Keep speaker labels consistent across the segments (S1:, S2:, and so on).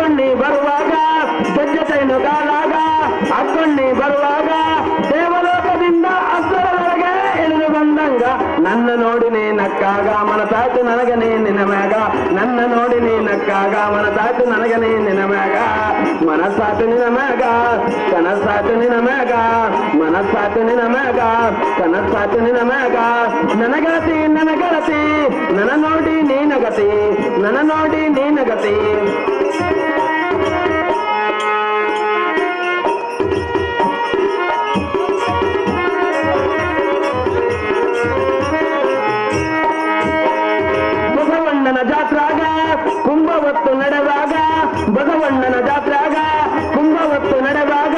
S1: ಹಾಕೊಂಡಿ ಬರುವಾಗ ಜಜ್ಜತೈನು ಕಾಲಾಗ ಹಾಕೊಂಡಿ ಬರುವಾಗ ದೇವಲೋಕದಿಂದ ಅಸುರರೊಳಗೆ ಇಳಿದು ಬಂದಂಗ ನನ್ನ ನೋಡಿ ನೀ ನಕ್ಕಾಗ ಮನಸಾಯ್ತು ನನಗೆ ನೀ ನಿನ್ನ ಮ್ಯಾಗ ನನ್ನ ನೋಡಿ ನೀ ನಕ್ಕಾಗ ಮನಸಾಯ್ತು ನನಗೆ ನೀ ನಿನ್ನ ಮ್ಯಾಗ ಮನಸ್ಸಾತು ನಿನ್ನ ಮ್ಯಾಗ ಕನಸಾತು ನಿನ್ನ ಮ್ಯಾಗ ಮನಸ್ಸಾತು ನಿನ್ನ ಮ್ಯಾಗ ಕನಸಾತು ನಿನ್ನ ಮ್ಯಾಗ ನನ್ನ ಗೆಳತಿ ನನ್ನ ನೋಡಿ ನೀನಗತಿ ನನ್ನ ನೋಡಿ ನೀನಗತಿ ಬಸವಣ್ಣನ ಜಾತ್ರಾಗ ಕುಂಭವತ್ತು ನಡೆದಾಗ ಬಸವಣ್ಣನ ಜಾತ್ರಾಗ ಕುಂಭವತ್ತು ನಡೆದಾಗ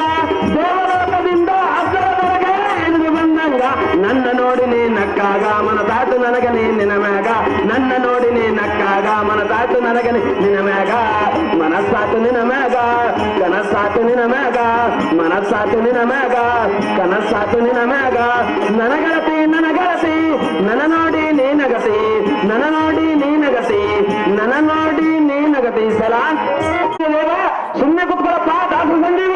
S1: ದೇವಲೋಕದಿಂದ ಅಸುರರೊಳಗೆ ಇಳಿದು ಬಂದಂಗ ನನ್ನ ನೋಡಿ ನೀ ನಕ್ಕಾಗ ಮನಸಾಯ್ತು ನನಗೆ ನೀ ನಿನ್ನ ಮ್ಯಾಗ ನನ್ನ ನೋಡಿ ನೀ ನಕ್ಕಾಗ ಮನಸಾಯ್ತು ನನಗೆ ನಿನ್ನ ಮ್ಯಾಗ ಮನಸ್ಸಾತು ನಿನ್ನ ಮ್ಯಾಗ ಕನಸಾತು ನಿನ್ನ ಮ್ಯಾಗ ಮನಸ್ಸಾತು ನಿನ್ನ ಮ್ಯಾಗ ಕನಸಾತು ನಿನ್ನ ಮ್ಯಾಗ ನನ್ನ ಗೆಳತಿ ನನ್ನ ನೋಡಿ ನೀನಗತಿ ನನ್ನ ನೋಡಿ ನೀನಗತಿ ನನ್ನ ನೋಡಿ ನೀನಗತಿ ಸಲ ಸುಮ್ಮನೆ ಕುತ್ಕೊಳಪ್ಪ ದಾಸು ಸಂಜೀವ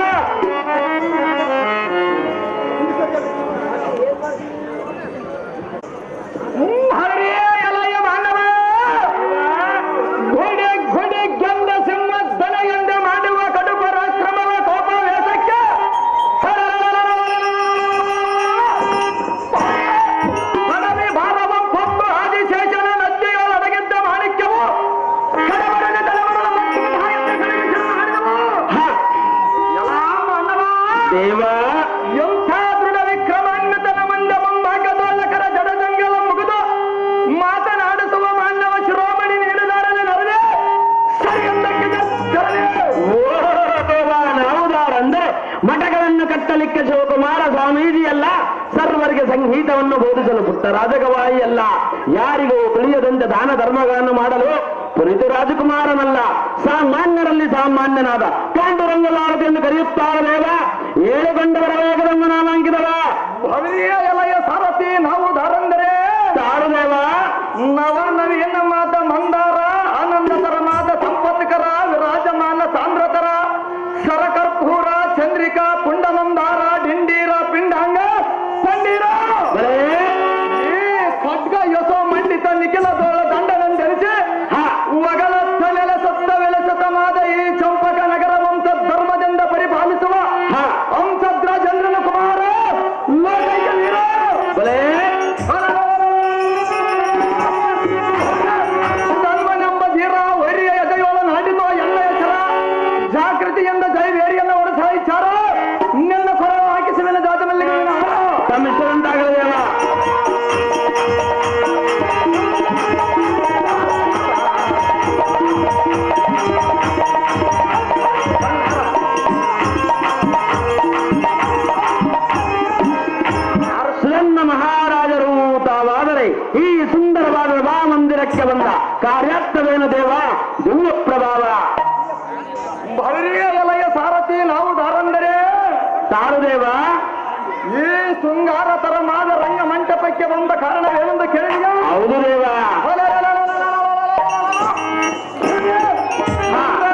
S1: ದೇವ ಎಂಥ ದೃಢ ವಿಕ್ರಮಾನ್ವಿತನ ಮುಂದೆ ಮುಂಭಾಗದೋಲ್ಲಕರ ಜಡಜಂಗಲ ಮುಗಿದು ಮಾತನಾಡಿಸುವ ಮಾನವ ಶಿರೋಮಣಿ ನೀಡಿದಾರನೆ ನರದೆ ನಾವುದಾರಂದ್ರೆ ಮಠಗಳನ್ನು ಕಟ್ಟಲಿಕ್ಕೆ ಶಿವಕುಮಾರ ಸ್ವಾಮೀಜಿಯಲ್ಲ ಸರ್ವರಿಗೆ ಸಂಗೀತವನ್ನು ಬೋಧಿಸಲು ಪುಟ್ಟ ರಾಜಗವಾಯಿ ಅಲ್ಲ ಯಾರಿಗೂ ತಿಳಿಯದಂತೆ ದಾನ ಧರ್ಮಗಳನ್ನು ಮಾಡಲು ಪುರಿತು ರಾಜಕುಮಾರನಲ್ಲ ಸಾಮಾನ್ಯರಲ್ಲಿ ಸಾಮಾನ್ಯನಾದ ಪಾಂಡುರಂಗಲಾರತಿ ಎಂದು ಕರೆಯುತ್ತಾರೆ ದೇವ ಏಳುಗಂಡವರ ವೇಗದಂಗ ನಾಮಾಂಕಿತವ ಎಲೆಯ ಸಾರಥಿ ನಾವು ದಾರಂದರೆ ತಾರುದೇವ ನವನವೀನ ಮಾತ ಮಂದಾರ ಆನಂದತರ ಮಾತ ಸಂಪತ್ಕರ ವಿರಾಜಮಾನ ಸಾಂದ್ರತರ ಶರಕರ್ಪೂರ ಚಂದ್ರಿಕಾ ಪುಂಡಮಂದಾರ ಡಿಂಡೀರ ಪಿಂಡಾಂಗ ಪಂಡೀರ ಖಡ್ಗ ಯಶೋ ಮಂಡಿತ ನಿಖಿಲ ತೋಳ ದಂಡನಂದರಿಸಿ ಒಗಲತ್ತ ನೆಲಸತ್ತ ವೆಲಸತಮಾದ ಈ ಚಂಪಕ ನಗರ ವಂಶ ಧರ್ಮದಿಂದ ಪರಿಪಾಲಿಸುವ ಹಂಸದ್ರ ಚಂದ್ರನ ಕುಮಾರ ಲೋಕೈಕ ವೀರ ಧರ್ಮನೆಂಬ ಧೀರ ವೈರಿಯ ಎದೆಯೋಳ ನಾಡಿದ ಎಲ್ಲ ಹೆಸರ ಜಾಗೃತಿಯಿಂದ ಜೈವೇರಿಯನ್ನು ಒಡೆಸ ವಿಚಾರ ನಿನ್ನ ಕೊರ ಹಾಕಿಸುವೆನ ಜಾತ ಮಲ್ಲಿಗೆ ತಮ್ಮಿಷ್ಟಂತಾಗಲೇವ ಮಹಾರಾಜರು ತಾವಾದರೆ ಈ ಸುಂದರವಾದ ಮಂದಿರಕ್ಕೆ ಬಂದ ಕಾರ್ಯಾರ್ಥವೇನು ದೇವ ದಿವ್ಯ ಪ್ರಭಾವ ಎಲೆಯ ಸಾರಥಿ ನಾವು ದಾರಂದರೆ ತಾರುದೇವ ಈ ಶೃಂಗಾರ ತರಮಾದ ರಂಗ ಮಂಟಪಕ್ಕೆ ಬಂದ ಕಾರಣವೇನೆಂದು ಕೇಳಿಯ ಹೌದು ದೇವ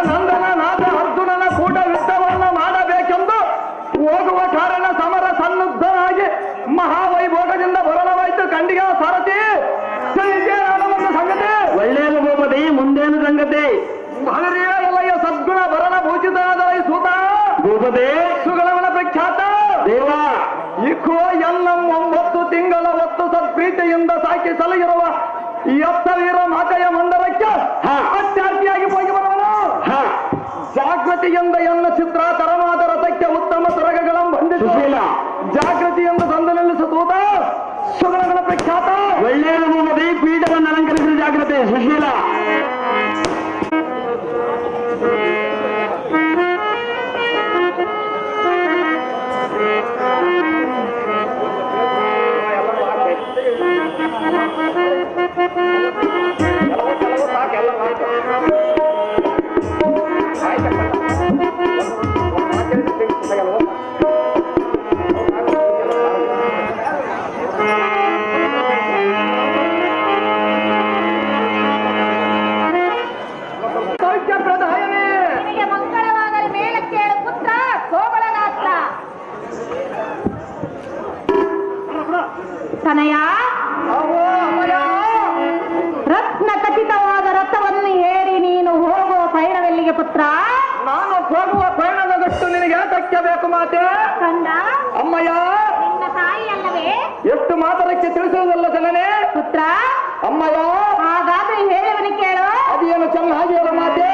S1: ನಂದನ ನಾಥ ಅರ್ಜುನನ ಕೂಟ ಯುದ್ಧವನ್ನು ಮಾಡಬೇಕೆಂದು ಹೋಗುವ ಕಾರಣ ಸಮರ ಸನ್ನದ್ಧನಾಗಿ ಮಹಾವೈಭೋಗದಿಂದ ಬರಲವಾಯಿತು ಕಂಡಿಗ ಸಾರಥಿ ಒಂದು ಸಂಗತಿ ಒಳ್ಳೆಯದು ಭೂಪತಿ ಮುಂದೇನು ಸಂಗತಿ ಎಲೆಯ ಸದ್ಗುಣ ಭರಣ ಭೂಷಿತನಾದ ಸೂತ ಭೂಪತಿ ಸುಗಳವನ ಪ್ರಖ್ಯಾತ ದೇವ ಇಕ್ಕೋ ಎಲ್ಲ 9 ತಿಂಗಳ ಹೊತ್ತು ಸತ್ಪ್ರೀತಿಯಿಂದ ಸಾಕಿ ಸಲಗಿರುವ ಎತ್ತವೀರ ಮಾತೆಯ ಮಂಡಲಕ್ಕೆ ಅತ್ಯಾರ್ಥಿಯಾಗಿ ಹೋಗಿ ಬರುವನು ಜಾಗೃತಿಯಿಂದ ಎನ್ನ ಚಿತ್ರ ತರವಾದ ರಥಕ್ಕೆ ಉತ್ತಮ ಸರಗಗಳನ್ನು ಬಂಧಿಸಿಲ್ಲ ಜಾಗೃತಿಯಿಂದ ತಂದು ನಿಲ್ಲಿಸುತ್ತ ಸುಗಳಗಳ ಪ್ರಖ್ಯಾತ ಒಳ್ಳೆಯ ಭೂಮಿ ಪೀಠವನ್ನು ಅಲಂಕರಿಸಿದ ಜಾಗೃತಿ ಸುಶೀಲ
S2: ತನಯ
S1: ಅಹೋ ಅಮ್ಮಯ್ಯ,
S2: ರತ್ನ ಖಚಿತವಾದ ರಥವನ್ನು ಏರಿ ನೀನು ಹೋಗುವ ಪಯಣವೆಲ್ಲಿಗೆ ಪುತ್ರ?
S1: ನಾನು ಹೋಗುವ ಪಯಣದ ಗಟ್ಟು ನಿನಗೆ ಯಾತಕ್ಕೆ ಬೇಕು ಮಾತೆ?
S2: ಕಂದ
S1: ಅಮ್ಮಯ್ಯ,
S2: ನಿನ್ನ ತಾಯಿ ಅಲ್ಲವೇ?
S1: ಎಷ್ಟು ಮಾತರಕ್ಕೆ ತಿಳಿಸುವುದಲ್ಲ ಜನನೇ
S2: ಪುತ್ರ
S1: ಅಮ್ಮಯ್ಯ.
S2: ಹಾಗಾದ್ರೆ ಹೇಳುವನು ಕೇಳು.
S1: ಅದೇನು ಚೆನ್ನಾಗಿಯಲ್ಲ ಮಾತೆ?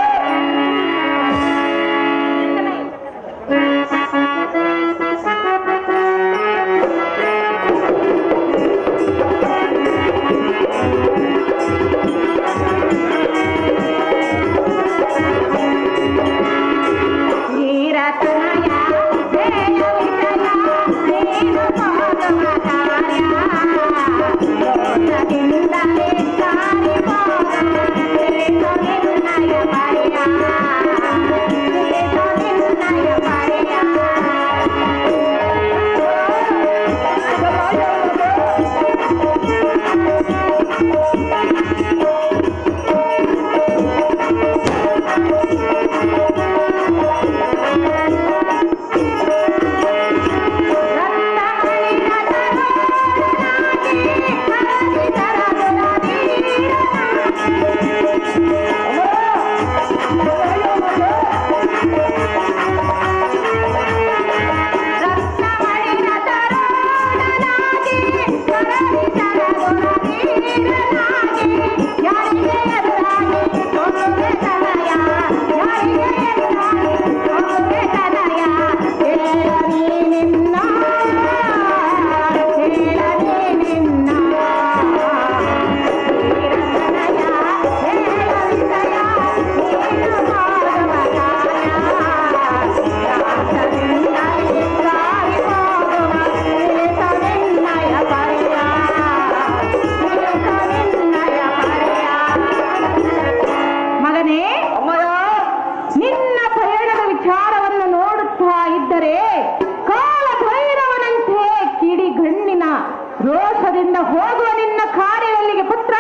S2: ರೋಷದಿಂದ ಹೋಗುವ ನಿನ್ನ ಕಾರ್ಯವೆಲ್ಲಿಗೆ ಪುತ್ರ?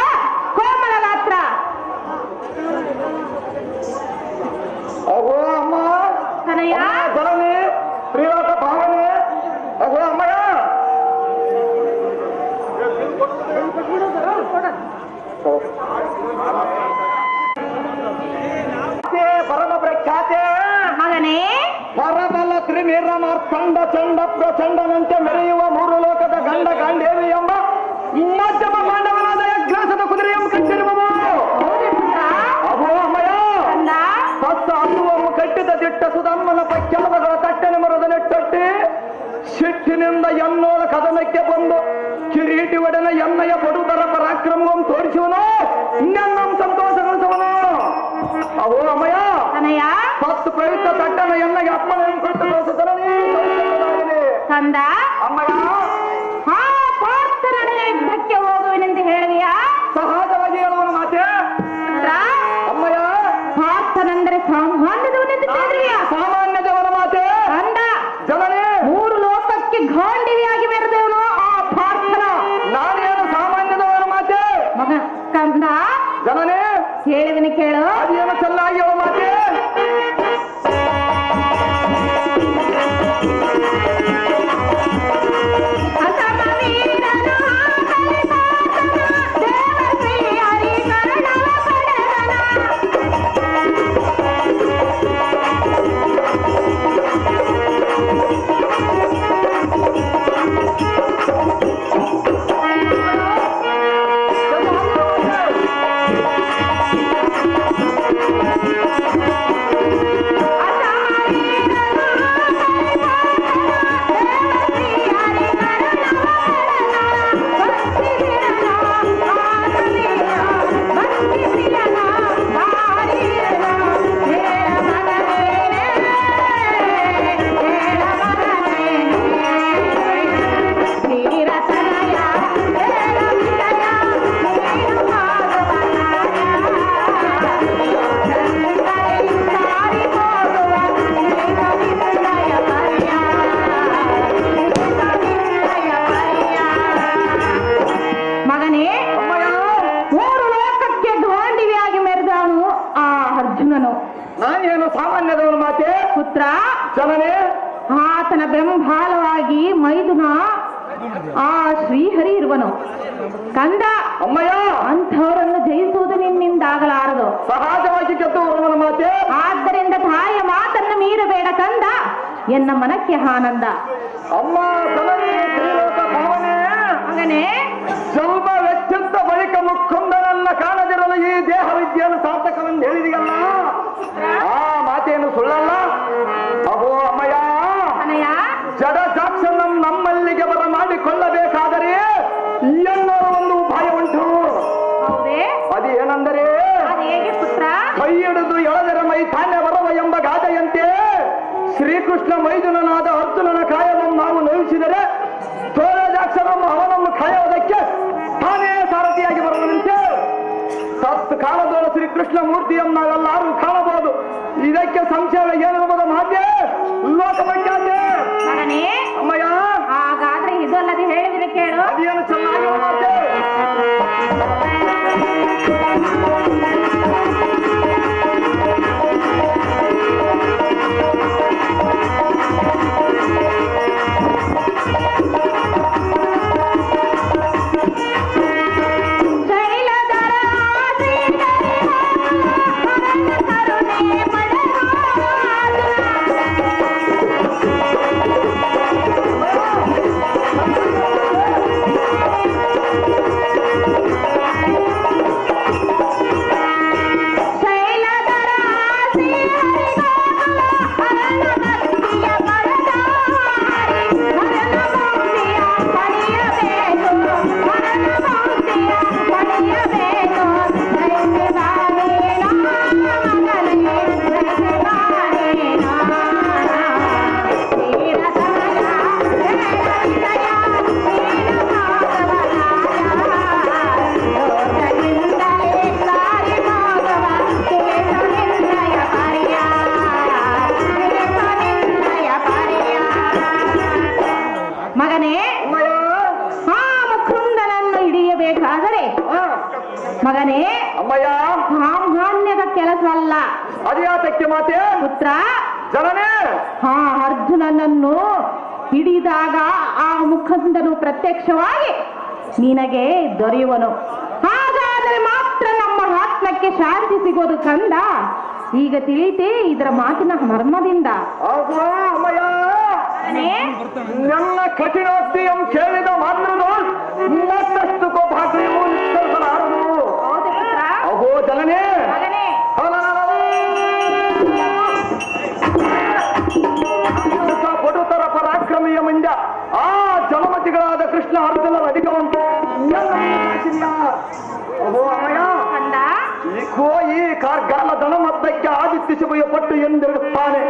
S2: ಕೋಮಲ ಗಾತ್ರ.
S1: ಅಗೋ ಅಮ್ಮ,
S2: ತನಯ
S1: ಜನನಿ ಪ್ರಿಯವಾದ ಭಾವನೆ. ಅಗೋ ಅಮ್ಮಯ್ಯ, ಪರಮ ಪ್ರಖ್ಯಾತೆ
S2: ಮಗನೇ,
S1: ಪರಬಲ ತ್ರಿಮೀರ ಮಾರ್ಕಂಡ ಚಂಡ ಪ್ರಚಂಡನಂತೆ ಮೆರೆಯುವ ಮೂರು ಲೋಕದ ಗಂಡ ಗಾಂಡೇವಿ ಎಂಬ ಮಧ್ಯಮ ಮಾಂಡವನಾದ ಯಜ್ಞಾಸದ ಕುದುರೆ ಎಂಬ ಕಟ್ಟಿರುವವು. ಅಹೋ ಅಮ್ಮಯ್ಯ, ಸತ್ತ ಅನ್ನುವವು ಕಟ್ಟಿದ ದಿಟ್ಟ ಸುಧನ್ಮನ ಪಕ್ಕೆಲವಗಳ ತಟ್ಟನೆ ಮರದ ನೆಟ್ಟೊಟ್ಟಿ ಸಿಟ್ಟಿನಿಂದ ಎನ್ನೋಳ ಕದನಕ್ಕೆ ಬಂದು ಕಿರೀಟಿ ಒಡನ ಎನ್ನಯ ಬಡುದರ ಪರಾಕ್ರಮವನ್ನು ತೋರಿಸುವನು, ಇನ್ನೆನ್ನ ಸಂತೋಷಗೊಳಿಸುವನು. ಅಹೋ ಅಮ್ಮಯ್ಯ, ಸತ್ತು ಪ್ರಯುಕ್ತ ತಟ್ಟನ ಎನ್ನಗೆ ಅಪ್ಪನ ಕೊಟ್ಟು
S2: ಕಂದ
S1: ಅಮ್ಮಯ್ಯ,
S2: ಹಾ ಪಾರ್ಥನ ಯುದ್ಧಕ್ಕೆ ಹೋಗುವೆನೆಂದು ಹೇಳಿದೆಯಾ?
S1: ಸಹಜವಾಗಿ ಹೇಳುವನು ಮಾತೆ. ಅಮ್ಮಯ್ಯ,
S2: ಪಾರ್ಥನೆಂದರೆ ಸಾಮಾನ್ಯದವನೆಂದು ಹೇಳಿದೆಯಾ?
S1: ಸಾಮಾನ್ಯದವನ ಮಾತೆ.
S2: ಕಂದ
S1: ಜನನೇ,
S2: ಮೂರು ಲೋಕಕ್ಕೆ ಗಾಂಡಿವಿಯಾಗಿ ಮೆರೆದವನು ಆ ಪಾರ್ಥನ.
S1: ನಾನೇನು ಸಾಮಾನ್ಯದವನ ಮಾತೆ.
S2: ಮಗ ಕಂದ,
S1: ಜನನೇ
S2: ಹೇಳಿದನು ಕೇಳು.
S1: ಅದೇನು ಚೆನ್ನಾಗಿ ಹೇಳು ಮಾತೆ. ನಾನೇನು ಸಾಮಾನ್ಯದವನು ಮಾತೆ.
S2: ಪುತ್ರ
S1: ಜನನೇ,
S2: ಆತನ ಬೆಂಬಾಲವಾಗಿ ಮೈದುನ ಆ ಶ್ರೀಹರಿ ಇರುವನು ಕಂದ.
S1: ಅಮ್ಮಯ್ಯ,
S2: ಅಂಥವರನ್ನು ಜಯಿಸುವುದು ನಿನ್ನಿಂದಾಗಲಾರದು.
S1: ಸಹಜವಾಗಿ ಗೆದ್ದು ಬರುವನ ಮಾತೆ.
S2: ಆದ್ದರಿಂದ ತಾಯಿಯ ಮಾತನ್ನು ಮೀರಬೇಡ ಕಂದ, ಎನ್ನ ಮನಕ್ಕೆ ಆನಂದ.
S1: ಅಮ್ಮ ಜನನಿ ಶ್ರೀಲೋಕ ಭಾವನೆ
S2: ಮಗನೇ,
S1: ಸ್ವಲ್ಪ ವೆಚ್ಚದ ಬಳಿಕ ಮುಖಂದನನ್ನ ಕಾಣದಿರಲು ಈ ದೇಹ ವಿದ್ಯೆಯನ್ನು ಸಾರ್ಥಕವೆಂದು ಹೇಳಿದೆಯಲ್ಲ, ಆ ಮಾತೇನು ಸುಳ್ಳಲ್ಲ. ಅಹೋ ಅಮ್ಮಯ್ಯ,
S2: ಅನಯ
S1: ಜಡ ಜಾಕ್ಷನ ನಮ್ಮಲ್ಲಿಗೆ ಬರ ಮಾಡಿಕೊಳ್ಳಬೇಕಾದರೆ ಎನ್ನೋ ಒಂದು ಉಪಾಯ ಉಂಟು.
S2: ಹೌದೇ?
S1: ಅದು ಏನೆಂದರೆ,
S2: ಅದು ಹೇಗೆ ಪುತ್ರ?
S1: ಕೈ ಹಿಡಿದು ಎಳೆದರೆ ಮೈ ತಾನೆ ಬರವ ಎಂಬ ಗಾದೆಯಂತೆ ಶ್ರೀಕೃಷ್ಣ ಮೈದುನನಾದ ಅರ್ಜುನನ ಕಾಯವನ್ನು ನಾವು ನೋಯಿಸಿದರೆ ತೋಳಜಾಕ್ಷರಮ್ಮ ಅವನನ್ನು ಕಾಯುವುದಕ್ಕೆ ತಾನೇ ಸಾರಥಿಯಾಗಿ ಬರುವನಂತೆ. ಸತ್ ಕಾಲದೋಳ ಶ್ರೀಕೃಷ್ಣ ಮೂರ್ತಿಯನ್ನು ನಾವೆಲ್ಲರೂ ಕಾಣಬಹುದು. ಇದಕ್ಕೆ ಸಂಶಯ ಏನೆಂಬುದು ಮಾತೆ ಲೋಕಮಂಜಾತೆ.
S2: ಮಗನೇ,
S1: ಅಮ್ಮಯ್ಯ,
S2: ಹಾಗಾದ್ರೆ ಇದಲ್ಲದೆ ಹೇಳಿದ್ರೆ ಕೇಳು.
S1: ಅದೇನು ಚೆನ್ನಾಗಿ ಮಾತೆ.
S2: ಮಗನೇ,
S1: ಅಮ್ಮಯ್ಯ,
S2: ಸಾಮಾನ್ಯದ ಕೆಲಸವಲ್ಲ.
S1: ಅದ್ಯಾತಕ್ಕೆ ಮಾತೆ
S2: ಪುತ್ರ?
S1: ಜನನೇ,
S2: ಅರ್ಜುನನನ್ನು ಹಿಡಿದಾಗ ಆ ಮುಖಂಡನು ಪ್ರತ್ಯಕ್ಷವಾಗಿ ನಿನಗೆ ದೊರೆಯುವನು. ಹಾಗಾದರೆ ಮಾತ್ರ ನಮ್ಮ ಆತ್ಮಕ್ಕೆ ಶಾಂತಿ ಸಿಗೋದು ಕಂದ. ಈಗ ತಿಳಿತೆ ಇದರ ಮಾತಿನ ಮರ್ಮದಿಂದ.
S1: ಅಮ್ಮಯ್ಯ, ನನ್ನ ಕಠಿಣೋಕ್ತಿಯನ್ನು ಕೇಳಿದ ಮಾತ್ರನು ಮತ್ತಷ್ಟು ಭಾಷೆಯು ನಿಶ್ಚರಿಸಲಾರದು. ಅಹೋ ಜನನೇ, ಪಟುತರ ಪರಾಕ್ರಮಿಯ ಮುಂದ ಆ ಜಲಮತಿಗಳಾದ ಕೃಷ್ಣ ಅರ್ಜುನರ ಅಧಿಕವಂತ. ಅಹೋ ಅಮ್ಮಯ್ಯ, ಈ ಕಾರ್ಗಾಲ ಧನಮದ್ದಕ್ಕೆ ಆದಿತ್ಯ ಶಿವಯ ಪಟ್ಟು ಎಂದಿರುತ್ತಾನೆ.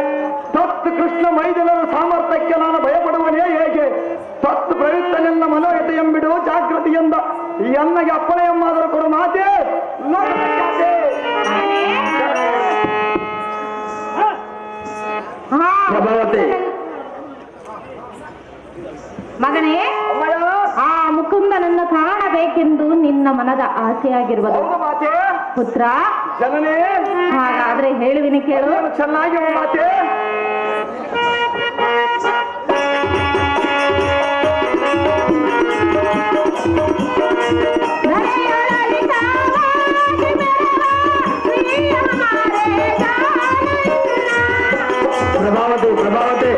S1: ತತ್ ಕೃಷ್ಣ ಮೈದನರ ಸಾಮರ್ಥ್ಯಕ್ಕೆ ನಾನು ಭಯಪಡುವನೇ ಹೇಗೆ? ತತ್ ಪ್ರಯುಕ್ತನೆಲ್ಲ ಮನೋಯತೆ ಎಂಬಿಡು ಜಾಗೃತಿಯಿಂದ ಎನ್ನಗೆ ಅಪ್ಪಣೆ ಎಂಬಾದರೂ ಕೊಡು ಮಾತೆ.
S2: ಮಗನೇ, ಆ ಮುಕುಂದನನ್ನು ಕಾಣಬೇಕೆಂದು ನಿನ್ನ ಮನದ ಆಸೆಯಾಗಿರುವುದು. ಪುತ್ರ
S1: ಜನನೇ,
S2: ಹಾಗಾದ್ರೆ ಹೇಳುವಿನಿ ಕೇಳು.
S1: ಚೆನ್ನಾಗಿ ಮಾತೆ. ಪ್ರಭಾವತೆ ಪ್ರಭಾವತೆ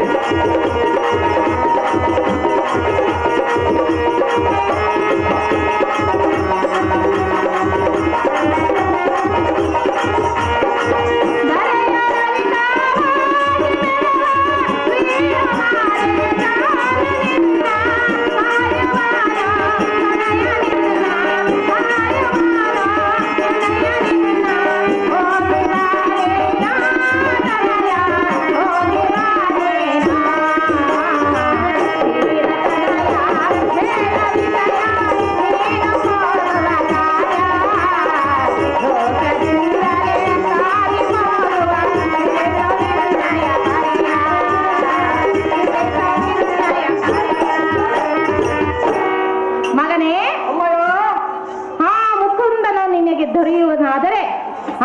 S2: ದೊರೆಯುವುದಾದರೆ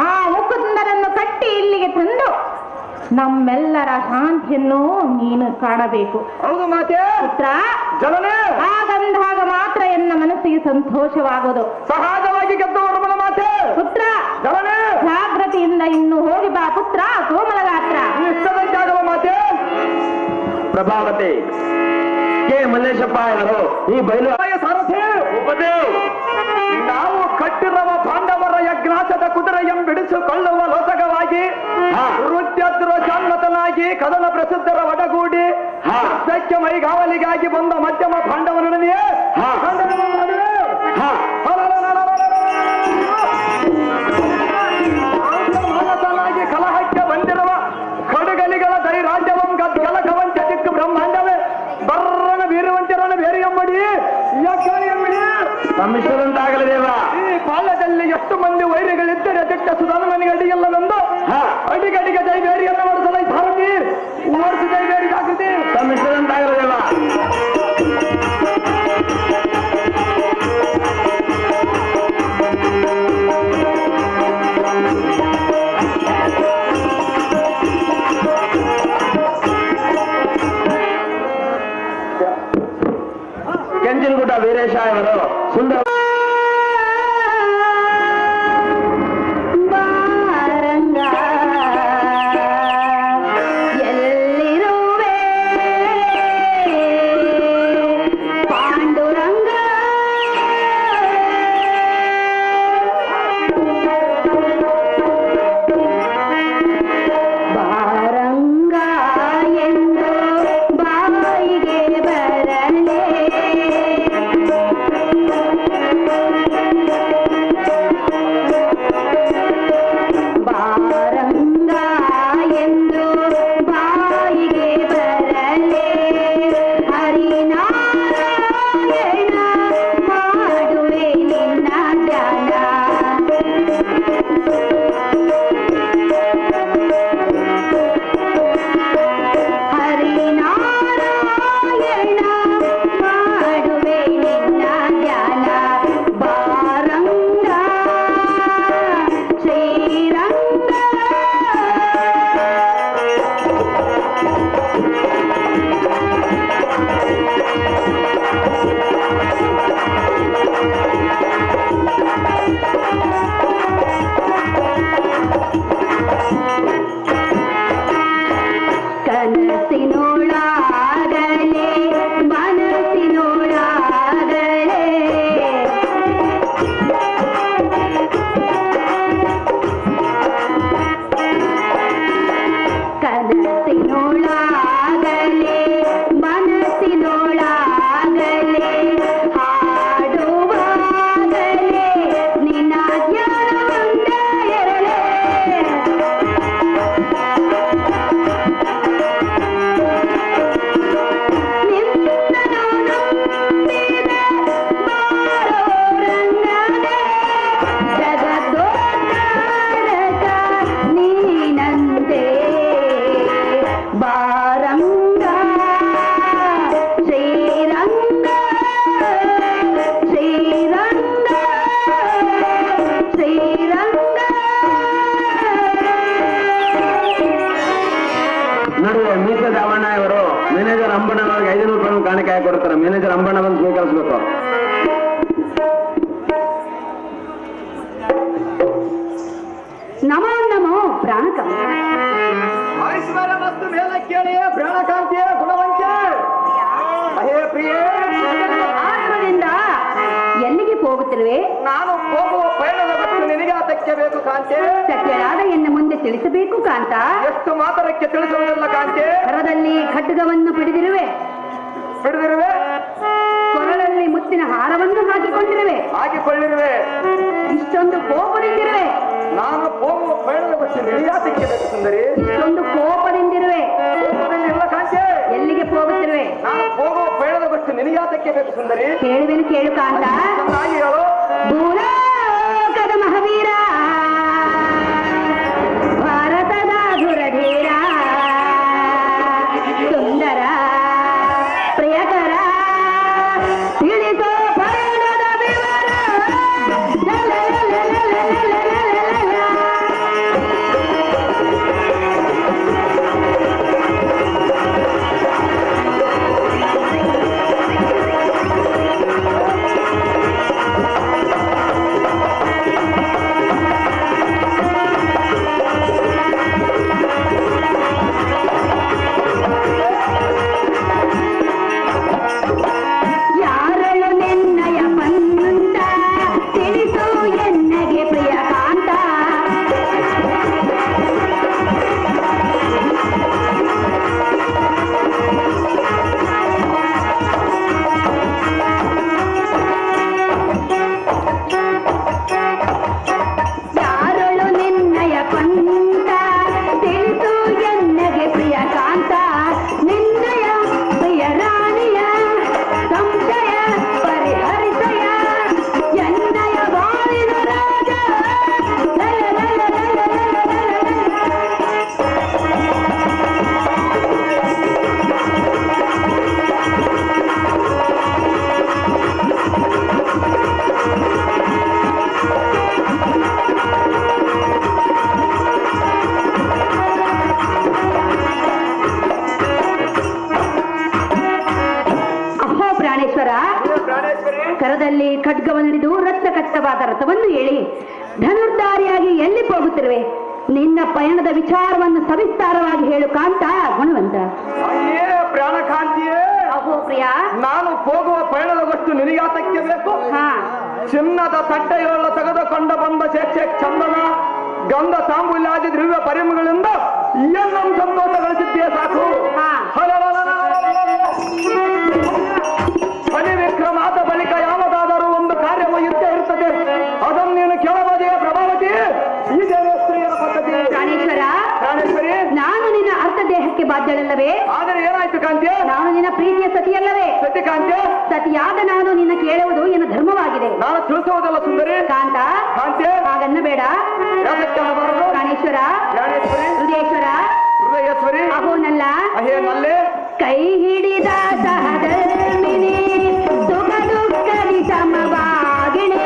S2: ಆ ಮುಕುಂದನನ್ನು ಕಟ್ಟಿ ಇಲ್ಲಿಗೆ ತಂದು ನಮ್ಮೆಲ್ಲರ ಶಾಂತಿಯನ್ನು ನೀನು ಕಾಣಬೇಕು.
S1: ಹೌದು ಮಾತೆ.
S2: ಪುತ್ರ,
S1: ಜನನೇ,
S2: ಹಾಗಂದಾಗ ಮಾತ್ರ ಉದ್ಘೋಷವಾಗುವುದು.
S1: ಸಹಜವಾಗಿ ಗೆದ್ದವರು ಮನ ಮಾತೆ
S2: ಪುತ್ರ
S1: ಜಲನೆ
S2: ಜಾಗ್ರತೆಯಿಂದ ಇನ್ನು ಹೋಗಿ ಬಾ ಪುತ್ರ ಕೋಮಲಗಾತ್ರ.
S1: ಇಷ್ಟದಂತಾಗವ ಮಾತೆ. ಪ್ರಭಾವತಿ ಕೆ ಮಲ್ಲೇಶಪ್ಪ ಅವರು ಈ ಬಯಲು ಸಾರಥಿ ಉಪದೇ ನಾವು ಕಟ್ಟಿರುವ ಪಾಂಡವರ ಯಜ್ಞಾಸದ ಕುದುರೆಯಂ ಬಿಡಿಸಿಕೊಳ್ಳುವ ಲೋಸಕವಾಗಿ ನೃತ್ಯದ್ರು ಜಾನ್ಮತನಾಗಿ ಕದನ ಪ್ರಸಿದ್ಧರ ಒಡಗೂಡಿ ಸತ್ಯ ಮೈಗಾವಲಿಗಾಗಿ ಬಂದ ಮಧ್ಯಮ ಪಾಂಡವನೊಡನೆಯೇ ಮಾನಸನಾಗಿ ಕಲಹಕ್ಕೆ ಬಂದಿರುವ ಕಡುಗಲಿಗಳ ದೈರಾಜ್ಯವಂ ಗದ್ದಲ ಕವಂಚ ಚಿಕ್ಕ ಬ್ರಹ್ಮಾಂಡವೇ ಬರ್ರನ ಬೀರುವಂಚರನ ಬೇರೆಯಮ್ಮಡಿ ಯಾಕೆಂಬಡಿ ಸಮ್ಮಿಶ್ರಂತಾಗಲಿ ದೇವ. ಈ ಪಾಲದಲ್ಲಿ ಎಷ್ಟು ಮಂದಿ ವೈರಿಗಳಿದ್ದರೆ ದಿಟ್ಟ ಸುಧಾಮನಿಗೆ ಅಡಿಯಲ್ಲವೆಂದು ಅಡಿಗಡಿಗೆ ಜೈಬೇರಿಯನ್ನು ಓಡಿಸಲ ಭಾರತಿ ಓಡಿಸಿ ಜೈಬೇರಿಗೆ ಆಕೃತಿ ಸಮ್ಮಿಶ್ರಂತಾಗಲಿ ದೇವ. ಕೆಂಚಿನಗುಡ್ಡ ವೀರೇಶ ಅವರು ಸುಂದರ ಕೊಡ್ತಾರೆ. ಮ್ಯಾನೇಜರ್ ಅಂಬಣ್ಣ ಬಂದು ಸ್ವೀಕರಿಸಬೇಕು.
S2: ನಮೋ ನಮೋ ಪ್ರಾಣಕಾಂತ.
S1: ಐಶ್ವರ್ಯ ವಸ್ತು ಮೇಲೆ ಕೇಳಿ ಪ್ರಾಣಕಾಂತಿಯ ಗುಣವಂತೆ ಅಹೇ ಪ್ರಿಯೇ,
S2: ಆತ್ಮದಿಂದ ಎಲ್ಲಿಗೆ ಹೋಗುತ್ತಿರುವೆ?
S1: ನಾನು ಹೋಗುವ ಪಯಣದ ವಸ್ತು ನಿನಗೆ ಅದಕ್ಕೆ ಬೇಕು ಕಾಂತೆ.
S2: ಸತ್ಯರಾದ ಎನ್ನ ಮುಂದೆ ತಿಳಿಸಬೇಕು ಕಾಂತ.
S1: ಎಷ್ಟು ಮಾತರಕ್ಕೆ ತಿಳಿಸುವುದಿಲ್ಲ ಕಾಂತೆ.
S2: ಕರದಲ್ಲಿ ಖಡ್ಗವನ್ನು
S1: ಹಿಡಿದಿರುವೆ,
S2: ಕೊರಳಲ್ಲಿ ಮುತ್ತಿನ ಹಾರವನ್ನು ಹಾಕಿಕೊಂಡಿರುವೆ. ಇಷ್ಟೊಂದು ಕೋಪದಿಂದಿರುವೆ.
S1: ನಾನು ಹೋಗುವ ಪಯಣದ ವಸ್ತು ನಿನಗೆ ಬೇಕು ಸುಂದರಿ.
S2: ಇಷ್ಟೊಂದು ಕೋಪದಿಂದಿರುವೆ.
S1: ಇಲ್ಲ ಕಾಂತೆ.
S2: ಎಲ್ಲಿಗೆ ಹೋಗುತ್ತಿರುವೆ?
S1: ನಾನು ಹೋಗುವ ಪಯಣದ ವಸ್ತು ನಿನಗೆ ಬೇಕು ಸುಂದರಿ.
S2: ಹೇಳುವೆನು ಕೇಳು ಕಾಂತ. ಭೂಲೋಕದ ಮಹಾವೀರ, ಭಾರತದ ಧುರಧೀರ, ಸುಂದರ ಪ್ರಿಯಕರ, ತಿಳಿಸೋ ಪಯಣದ ವಿವರ. ಕರದಲ್ಲಿ ಖಡ್ಗವನ್ನಿಡಿದು ರತ್ನ ಕಟ್ಟವಾದ ರಥವನ್ನು ಏಳಿ ಧನುರ್ಧಾರಿಯಾಗಿ ಎಲ್ಲಿ ಹೋಗುತ್ತಿರುವೆ? ನಿನ್ನ ಪಯಣದ ವಿಚಾರವನ್ನು ಸವಿಸ್ತಾರವಾಗಿ ಹೇಳು ಕಾಂತ ಗುಣವಂತ.
S1: ಅಯ್ಯೇ ಪ್ರಾಣಕಾಂತಿಯೇ,
S2: ಅಹೋ ಪ್ರಿಯ,
S1: ನಾನು ಹೋಗುವ ಪಯಣದ ವಸ್ತು ನಿನಗಾತಕ್ಕೆ ಬೇಕು. ಚಿನ್ನದ ತಟ್ಟೆಗಳ ತೆಗೆದುಕೊಂಡು ಬಂದ ಶೇಕ್ಷೆ ಚಂದನ ಗಂಧ ತಾಂಬೂಲಾದಿ ದ್ರವ್ಯ ಪರಿಮಗಳಿಂದ ನಮ್ಮ ಸಂತೋಷ ಗಳಿಸಿದ್ದೇ ಸಾಕು. ಬಲಿ ವಿಕ್ರಮಾದ ಬಳಿಕ ಯಾವುದಾದರೂ ಒಂದು ಕಾರ್ಯವು ಇದ್ದೇ ಇರ್ತದೆ. ಅದನ್ನು ನೀನು ಕೇಳಬಹುದೇ ಪ್ರಭಾವತಿ? ಇದೇನೇ ಸ್ತ್ರೀಯರ ಪದ್ಧತಿ. ಪ್ರಾಣೇಶ್ವರಿ,
S2: ನಾನು ನಿನ್ನ ಅರ್ಥ ದೇಹಕ್ಕೆ ಬಾಧ್ಯಳಲ್ಲವೇ?
S1: ಆದರೆ ಏನಾಯ್ತು ಕಾಂತಿ?
S2: ನಾನು ನಿನ್ನ ಪ್ರೀತಿಯ ಸತಿಯಲ್ಲವೇ?
S1: ಸತಿ ಕಾಂತಿ,
S2: ಸತಿಯಾದ ನಾನು ನಿನ್ನ ಕೇಳುವುದು ಎನ್ನ ಧರ್ಮವಾಗಿದೆ.
S1: ನಾನು ತಿಳಿಸುವುದಲ್ಲ ಸುಂದರಿ.
S2: ಕಾಂತ,
S1: ಕಾಂತಿ
S2: ಹಾಗನ್ನ ಬೇಡ. ಪ್ರಾಣೇಶ್ವರ, ಹೃದಯೇಶ್ವರ,
S1: ಹೃದಯೇಶ್ವರಿ,
S2: ಅಹೋನಲ್ಲ
S1: ಅಹೇನಲ್ಲೇ
S2: ಕೈ ಹಿಡಿದ ಸಹಧರ್ಮಿಣಿ ಸುಖ ದುಃಖದಿ ಸಮವಾಗಿಣೆ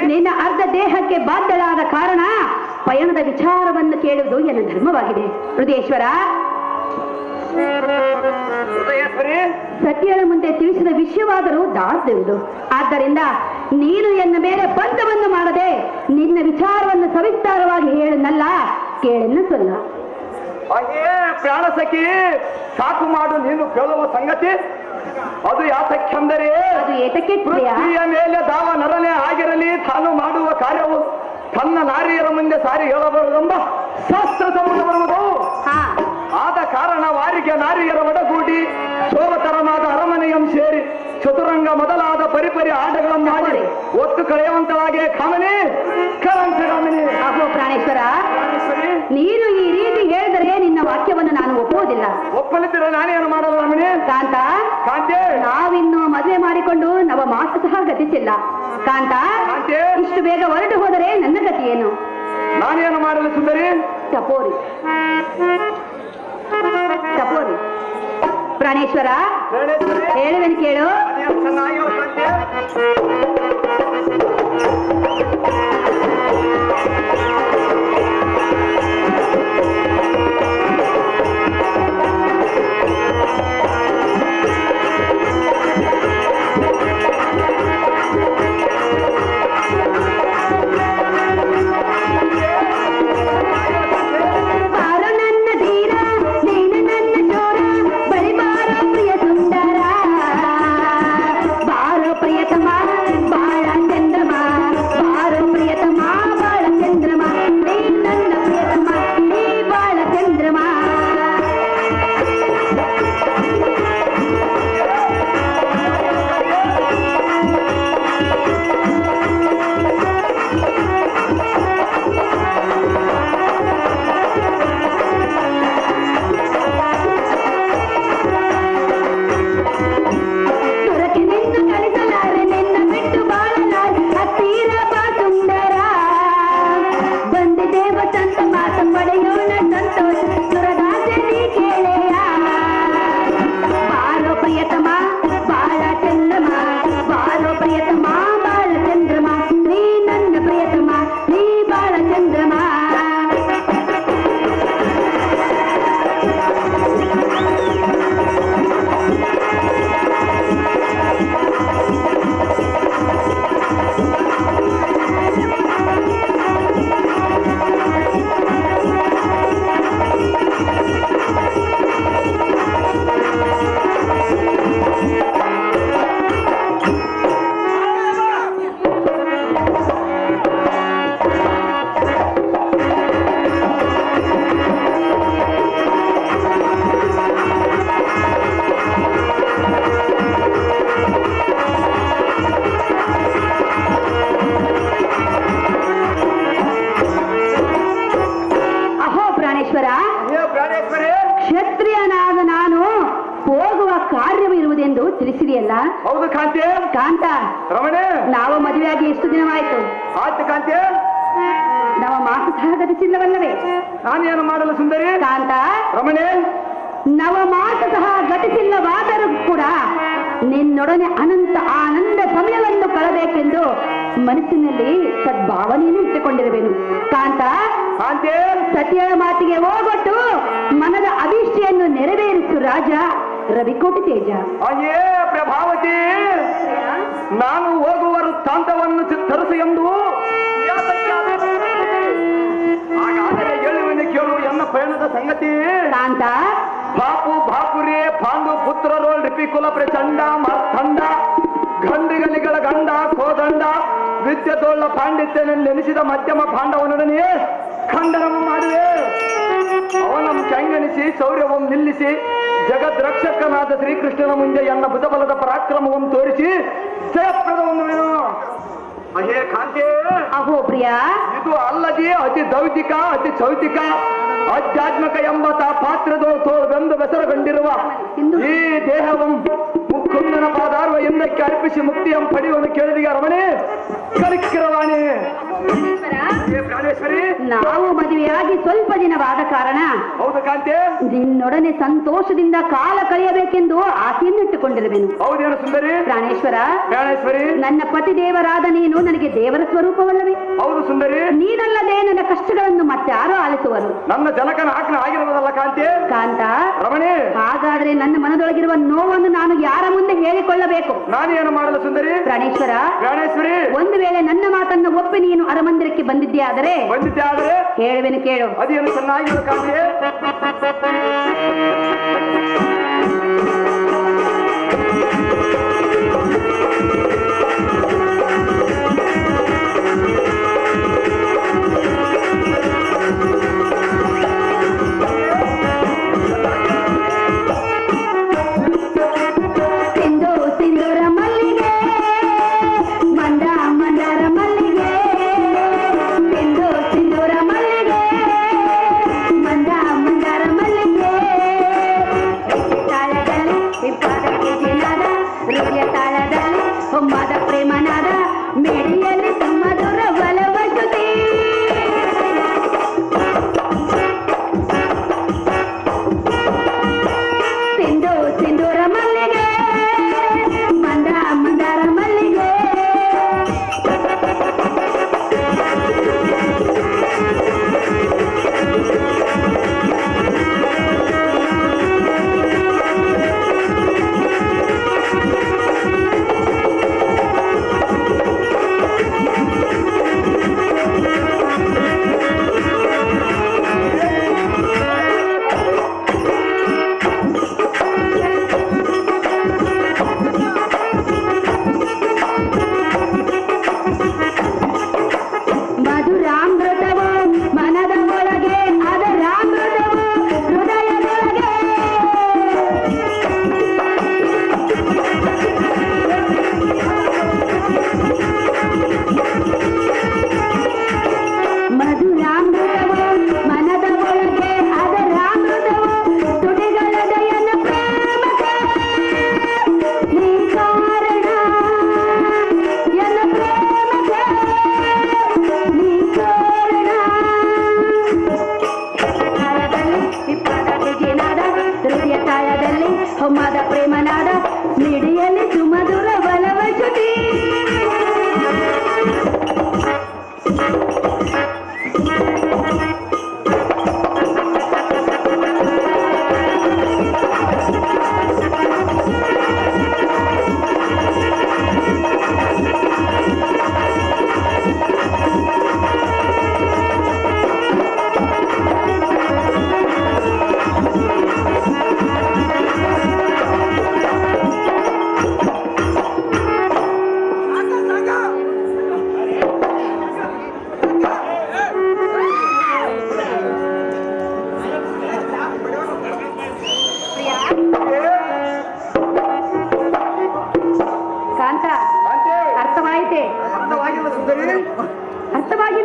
S2: ನಿನ್ನ ಅರ್ಧ ದೇಹಕ್ಕೆ ಬಾಧ್ಯಳಾದ ಕಾರಣ ಪಯಣದ ವಿಚಾರವನ್ನು ಕೇಳುವುದು ಎನ್ನ ಧರ್ಮವಾಗಿದೆ. ಹೃದಯೇಶ್ವರ, ಸತಿಯಳ ಮುಂದೆ ತಿಳಿಸಿದ ವಿಷಯವಾದರೂ ದಾಸ್ಯವುದು. ಆದ್ದರಿಂದ ನೀನು ಎನ್ನ ಮೇಲೆ ಬಂಧವನ್ನು ಮಾಡದೆ ನಿನ್ನ ವಿಚಾರವನ್ನು ಸವಿಸ್ತಾರವಾಗಿ ಹೇಳನಲ್ಲ, ಕೇಳೆನ್ನ ಸೊಲ್ಲ.
S1: ಅಯ್ಯೇ ಪ್ರಾಣ ಸಖಿ, ಸಾಕು ಮಾಡು ನೀನು ಕೇಳುವ ಸಂಗತಿ. ಅದು ಯಾತಕ್ಕೆಂದರೆ
S2: ಅದು ಏತಕ್ಕೆ
S1: ಪೃಥ್ವಿಯ ಮೇಲೆ ದಾವ ನರನೆ ಆಗಿರಲಿ, ತಾನು ಮಾಡುವ ಕಾರ್ಯವು ತನ್ನ ನಾರಿಯರ ಮುಂದೆ ಸಾರಿ ಹೇಳಬಾರದೆಂಬ ಶಾಸ್ತ್ರ ಸಂಬಂಧ ಬರುವುದು. ಆದ ಕಾರಣ ವಾರಿಗೆ ನಾರಿಯರ ಒಡಗೂಡಿ ಶೋಭತರವಾದ ಅರಮನೆಯನ್ನು ಸೇರಿ ಚತುರಂಗ ಮೊದಲಾದ ಪರಿಪರಿ ಆಟಗಳನ್ನು ಮಾಡಿ ಒತ್ತು ಕಳೆಯುವಂತವಾಗಿ ಕಾಮನೆ ಕರಂಕರಾಮನೆ.
S2: ಅಹೋ ಪ್ರಾಣೇಶ್ವರ, ನೀನು ಈ ರೀತಿ ಹೇಳಿದರೆ ನಿನ್ನ ವಾಕ್ಯವನ್ನು ನಾನು ಒಪ್ಪುವುದಿಲ್ಲ.
S1: ಒಪ್ಪಲಿದ್ದರೆ ನಾನೇನು ಮಾಡಲ್ಲ ರಮಣಿ.
S2: ಕಾಂತ,
S1: ಕಾಂತೆ,
S2: ನಾವಿನ್ನು ಮದುವೆ ಮಾಡಿಕೊಂಡು ನವ ಮಾಸ ಸಹ ಗತಿಸಿಲ್ಲ. ಕಾಂತ, ಇಷ್ಟು ಬೇಗ ಹೊರಟು ಹೋದರೆ ನನ್ನ ಗತಿ ಏನು?
S1: ನಾನೇನು ಮಾಡಲು ಸುಂದರಿ?
S2: ಟಪೋರಿ ಟಪೋರಿ. ಪ್ರಾಣೇಶ್ವರ, ಹೇಳುವೆನು ಕೇಳು. ಪ್ರಿಯತಮ ತಿಳಿಸಿದೆಯಲ್ಲ.
S1: ಹೌದು ಕಾಂತಿ.
S2: ಕಾಂತ,
S1: ರಮಣೆ,
S2: ನಾವು ಮದುವೆಯಾಗಿ ಎಷ್ಟು ದಿನವಾಯಿತು?
S1: ಆಯ್ತು ಕಾಂತಿ.
S2: ನಾವು ಮಾಸ ಸಹ ಗತಿಸಿಲ್ಲವಲ್ಲವೇ?
S1: ನಾನೇನು ಮಾಡಲು ಸುಂದರಿ?
S2: ಕಾಂತ,
S1: ರಮಣೆ,
S2: ನವ ಮಾಸ ಸಹ ಗತಿಸಿಲ್ಲವಾದರೂ ಕೂಡ ನಿನ್ನೊಡನೆ ಅನಂತ ಆನಂದ ಸಮಯವನ್ನು ಕಳಬೇಕೆಂದು ಮನಸ್ಸಿನಲ್ಲಿ ಸದ್ಭಾವನೆಯನ್ನು ಇಟ್ಟುಕೊಂಡಿರುವೆನು. ಕಾಂತ,
S1: ಕಾಂತಿ,
S2: ಸತಿಯ ಮಾತಿಗೆ ಹೋಗೊಟ್ಟು ಮನದ ಅಭೀಷ್ಟೆಯನ್ನು ನೆರವೇರಿಸು ರಾಜ ರವಿಕೋಟಿ ತೇಜ.
S1: ಅಯ್ಯೇ ಪ್ರಭಾವತಿ, ನಾನು ಹೋಗುವ ವೃತ್ತಾಂತವನ್ನು ಚಿತ್ತರಿಸು ಎಂದು ಹಾಗಾದರೆ ಹೇಳುವೆನು ಕೇಳು ಎನ್ನ ಪಯಣದ ಸಂಗತಿ.
S2: ಕಾಂತ,
S1: ಬಾಪುರೇ ಪಾಂಡು ಪುತ್ರರು ರಿಪಿಕುಲ ಪ್ರಚಂಡ ಮರ್ಥಂಡ ಗಂಡಿಗಲಿಗಳ ಗಂಡ ಕೋದಂಡ ವಿದ್ಯೆತೋಳ ಪಾಂಡಿತ್ಯನೆಂದೆನಿಸಿದ ಮಧ್ಯಮ ಪಾಂಡವನೊಡನೆಯೇ ಖಂಡನವು ಮಾಡುವೆ. ಅವನ ಕೆಂಗಣಿಸಿ ಶೌರ್ಯವನ್ನು ನಿಲ್ಲಿಸಿ ಜಗದ್ರಕ್ಷಕನಾದ ಶ್ರೀಕೃಷ್ಣನ ಮುಂದೆ ಎನ್ನ ಭುಜಬಲದ ಪರಾಕ್ರಮವನ್ನು ತೋರಿಸಿ ಜಯಪ್ರದವನ್ನು. ಅಹೇ ಕಾಂತಿ,
S2: ಅಹೋ ಪ್ರಿಯ,
S1: ಇದು ಅಲ್ಲದೆ ಅತಿ ದೌತಿಕ ಅತಿ ಚೌತಿಕ ಆಧ್ಯಾತ್ಮಿಕ ಎಂಬ ಪಾತ್ರದ ತೋಳ್ವೆಂದು ಬೆಸರಗೊಂಡಿರುವ ಈ ದೇಹವನ್ನು ಮುಕ್ಕುಂದನ ಪಾದಾರ್ವ ಎಂದಕ್ಕೆ ಅರ್ಪಿಸಿ ಮುಕ್ತಿಯಂ ಪಡೆಯುವನ್ನು ಕೇಳಿದೀಗ ರಮಣೆ ಕಲಿಕ್ಕಿರವಾಣಿ. ಪ್ರಾಣೇಶ್ವರಿ,
S2: ನಾವು ಮದುವೆಯಾಗಿ ಸ್ವಲ್ಪ ದಿನವಾದ ಕಾರಣ
S1: ಹೌದು ಕಾಂತಿ,
S2: ನಿನ್ನೊಡನೆ ಸಂತೋಷದಿಂದ ಕಾಲ ಕಳೆಯಬೇಕೆಂದು ಆಸೆಯನ್ನಿಟ್ಟುಕೊಂಡಿರುವೆನು.
S1: ಹೌದೇನು ಸುಂದರಿ?
S2: ಪ್ರಾಣೇಶ್ವರ,
S1: ಪ್ರಾಣೇಶ್ವರಿ,
S2: ನನ್ನ ಪತಿ ದೇವರಾದ ನೀನು ನನಗೆ ದೇವರ ಸ್ವರೂಪವಲ್ಲವೇ?
S1: ಹೌದು ಸುಂದರಿ.
S2: ನೀನಲ್ಲದೆ ನನ್ನ ಕಷ್ಟಗಳನ್ನು ಮತ್ತಾರೋ ಆಲಿಸುವರು.
S1: ನನ್ನ ಜನಕನ ಆಜ್ಞೆ ಆಗಿರುವುದಲ್ಲ ಕಾಂತಿ.
S2: ಕಾಂತ,
S1: ರಮಣೆ,
S2: ಹಾಗಾದ್ರೆ ನನ್ನ ಮನದೊಳಗಿರುವ ನೋವನ್ನು ನಾನು ಯಾರ ಮುಂದೆ ಹೇಳಿಕೊಳ್ಳಬೇಕು?
S1: ನಾನೇನು ಮಾಡಲು ಸುಂದರಿ?
S2: ಪ್ರಾಣೇಶ್ವರ,
S1: ಪ್ರಾಣೇಶ್ವರಿ,
S2: ಒಂದು ವೇಳೆ ನನ್ನ ಮಾತನ್ನು ಒಪ್ಪಿ ನೀನು ಅರಮಂದಿರಕ್ಕೆ ಬಂದಿದ್ದೆ ಆದರೆ ಹೇಳುವೆನು ಕೇಳು.
S1: ಅದೇನು ಚೆನ್ನಾಗಿರೋ ಕಾಂತಿ.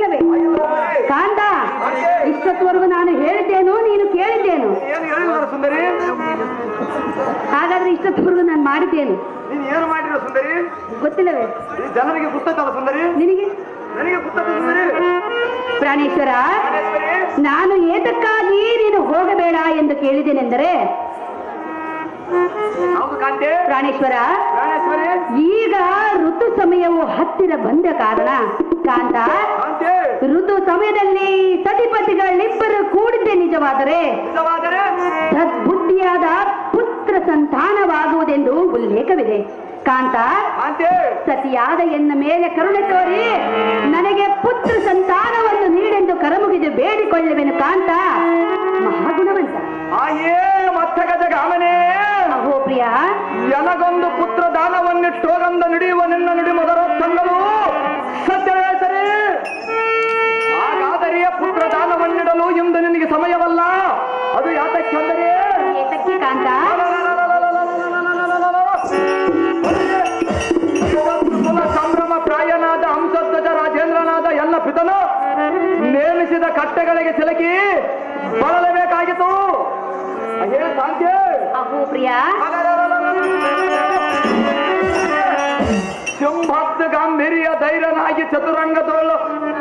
S2: ಗೊತ್ತಿಲ್ಲವೇ ಕಾಂತ? ಇಷ್ಟೊತ್ತವರೆಗೂ ನಾನು ಹೇಳಿದ್ದೇನು, ನೀನು ಕೇಳಿದ್ದೇನು?
S1: ಏನು ಹೇಳಿಲ್ಲ ಸುಂದರಿ?
S2: ಹಾಗಾದ್ರೆ ಇಷ್ಟೊತ್ತವರೆಗೂ ನಾನು ಮಾಡಿದ್ದೇನು?
S1: ನೀನು ಏನು ಮಾಡಿರೋ ಸುಂದರಿ?
S2: ಗೊತ್ತಿಲ್ಲವೇ?
S1: ಈ ಜನರಿಗೆ ಗೊತ್ತಲ್ಲ ಸುಂದರಿ?
S2: ನಿನಗೆ?
S1: ನನಗೆ ಗೊತ್ತಲ್ಲ ಸುಂದರಿ.
S2: ಪ್ರಾಣೇಶ್ವರ, ನಾನು ಏತಕ್ಕಾಗಿ ನೀನು ಹೋಗಬೇಡ ಎಂದು ಕೇಳಿದ್ದೇನೆಂದರೆ,
S1: ಹೌದು ಕಾಂತೆ.
S2: ಪ್ರಾಣೇಶ್ವರ,
S1: ಪ್ರಾಣೇಶ್ವರಿ,
S2: ಈಗ ಋತು ಸಮಯವು ಹತ್ತಿರ ಬಂದ ಕಾರಣ ಕಾಂತ,
S1: ಕಾಂತೆ,
S2: ಋತು ಸಮಯದಲ್ಲಿ ಸತಿಪತಿಗಳಿಬ್ಬರು ಕೂಡಿದ್ದೆ ನಿಜವಾದರೆ
S1: ನಿಜವಾದರೆ
S2: ಸದ್ಬುದ್ಧಿಯಾದ ಪುತ್ರ ಸಂತಾನವಾಗುವುದೆಂದು ಉಲ್ಲೇಖವಿದೆ. ಕಾಂತ,
S1: ಕಾಂತೆ,
S2: ಸತಿಯಾದ ಎನ್ನ ಮೇಲೆ ಕರುಣೆ ತೋರಿ ನನಗೆ ಪುತ್ರ ಸಂತಾನವನ್ನು ನೀಡೆಂದು ಕರಮುಗಿದು ಬೇಡಿಕೊಳ್ಳುವೆನು ಕಾಂತ. ಮಹಾಗುಣವಂತ
S1: ಆಯೇ ಮತ್ತಗಜ ಗಾಮನೇ,
S2: ಅಹೋ ಪ್ರಿಯ,
S1: ಎನಗೊಂದು ಪುತ್ರ ದಾನವನ್ನಿಟ್ಟೋಗಂದ ನುಡಿಯುವ ನಿನ್ನ ನುಡಿ ಮೊದಲ ತಂಗಲು ಸತ್ಯವೇ ಸರಿ. ಹಾಗಾದರೆ ಪುತ್ರ ದಾನವನ್ನಿಡಲು ಇಂದು ನಿನಗೆ ಸಮಯವಲ್ಲ. ಅದು ಯಾತಕ್ಕೆಂದರೆ
S2: ಏತಕ್ಕೆ ಕಾಂತ?
S1: ಸಂಭ್ರಮ ಪ್ರಾಯನಾದ ಹಂಸಧ್ವಜ ರಾಜೇಂದ್ರನಾದ ಎಲ್ಲ ಪಿತನು ನೇಮಿಸಿದ ಕಟ್ಟೆಗಳಿಗೆ ಸಿಲುಕಿ ಬಳಲಬೇಕಾಗಿತ್ತು. ಅದೇ ಸಾಧ್ಯ.
S2: ಅಹೋ ಪ್ರಿಯ,
S1: ಸಿಂಹತ್ತು ಗಾಂಭೀರ್ಯ ಧೈರ್ಯನಾಗಿ ಚತುರಂಗದೊಳ್ಳು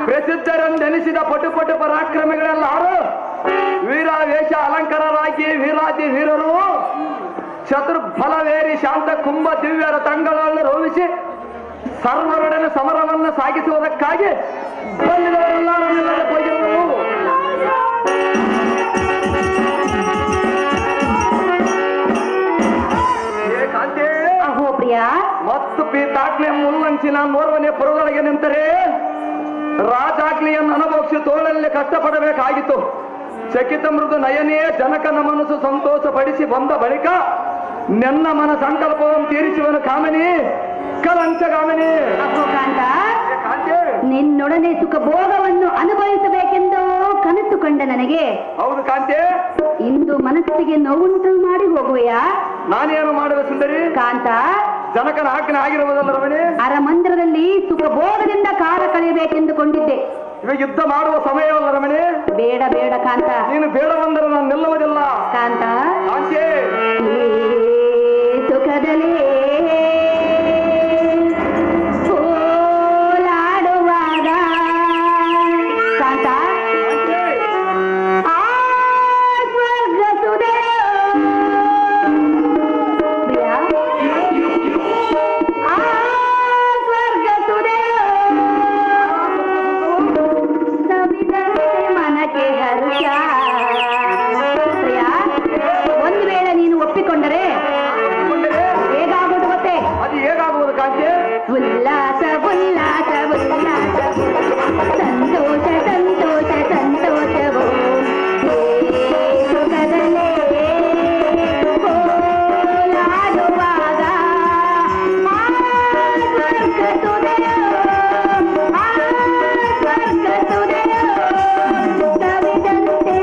S1: ಪ್ರಸಿದ್ಧರೆಂದೆನಿಸಿದ ಪಟು ಪರಾಕ್ರಮಿಗಳೆಲ್ಲಾರು ವೀರಾವೇಶ ಅಲಂಕಾರರಾಗಿ ವೀರಾದಿ ವೀರರು ಚತುರ್ಫಲವೇರಿ ಶಾಂತ ಕುಂಭ ದಿವ್ಯರ ತಂಗಳನ್ನು ರೋವಿಸಿ ಸರ್ವರೊಡನೆ ಸಮರವನ್ನು ಸಾಗಿಸುವುದಕ್ಕಾಗಿ ಬಂದಿದವರೆಲ್ಲರೂ ನಿಲ್ಲದೆ ಹೋಗಿರುವರು.
S2: ಅಹೋ ಪ್ರಿಯ,
S1: ಮತ್ತು ಪೀತಾಗ್ಲಿಯ ಮುಲ್ಲಂಚಿ ನಾನು ನೋರ್ವನೇ ಪುರದೊಳಗೆ ನಿಂತರೆ ರಾಜಾಗ್ಲಿಯನ್ನು ಅನುಭವಿಸಿ ತೋಳಲ್ಲಿ ಕಷ್ಟಪಡಬೇಕಾಗಿತ್ತು. ಚಕಿತ ಮೃದು ನಯನೇ ಜನಕನ ಮನಸ್ಸು ಸಂತೋಷ ಪಡಿಸಿ ಬಂದ ಬಳಿಕ ನನ್ನ ಮನ ಸಂಕಲ್ಪವನ್ನು ತೀರಿಸುವನು ಕಾಮನಿ ಕಲಂಚಗಾಮನಿ.
S2: ಅಹೋ ಕಾಂತ, ನಿನ್ನೊಡನೆ ಸುಖ ಭೋಗವನ್ನು ಅನುಭವಿಸಬೇಕೆಂದು ಕನಸು ಕಂಡ ನನಗೆ
S1: ಹೌದು ಕಾಂತೆ.
S2: ಇಂದು ಮನಸ್ಸಿಗೆ ನೋವುಂಟು ಮಾಡಿ ಹೋಗುವೆಯಾ?
S1: ನಾನೇನು ಮಾಡುವೆ ಸುಂದರಿ?
S2: ಕಾಂತ,
S1: ಜನಕನ ಆಜ್ಞೆ ಆಗಿರುವುದಲ್ಲ ರಮಣಿ.
S2: ಅರಮಂದಿರದಲ್ಲಿ ಸುಖ ಭೋಗದಿಂದ ಕಾಲ ಕಳೆಯಬೇಕೆಂದುಕೊಂಡಿದ್ದೆ.
S1: ಇವಾಗ ಯುದ್ಧ ಮಾಡುವ ಸಮಯವಲ್ಲ ರಮಣಿ.
S2: ಬೇಡ ಬೇಡ ಕಾಂತ.
S1: ನೀನು ಬೇಡ ಬಂದರೆ ನಾನು ನಿಲ್ಲುವುದಿಲ್ಲ
S2: ಕಾಂತ.
S1: ಕಾಂತೆ,
S2: ಸುಖದಲ್ಲಿ ಓಲಾಡುವಾಗ ಕಾಂತ, ಆ ಸ್ವರ್ಗ ಸುದೆ ಪ್ರಿಯ, ಆ ಸ್ವರ್ಗ ಸುದೆ ಸವಿದಂತೆ ಮನಕ್ಕೆ ಹರ್ಷ. ಪ್ರಿಯ, ಒಂದು ವೇಳೆ ನೀನು ಒಪ್ಪಿಕೊಂಡರೆ ಹೇಗಾಗುವುದು ಗೊತ್ತೇ?
S1: ಅದು ಹೇಗಾಗುವುದು ಕಾಂತೆ?
S2: ಉಲ್ಲಾಸ ಉಲ್ಲಾಸ ಉಲ್ಲಾಸ, ಸಂತೋಷ ಸಂತೋಷ ಸಂತೋಷವು ಸುಖದಲ್ಲೇ ಓಲಾಡುವಾಗ ಆ ಸ್ವರ್ಗ ಸುದೆಯೋ, ಆ ಸ್ವರ್ಗ ಸುದೆಯೋ ಸವಿದಂತೆ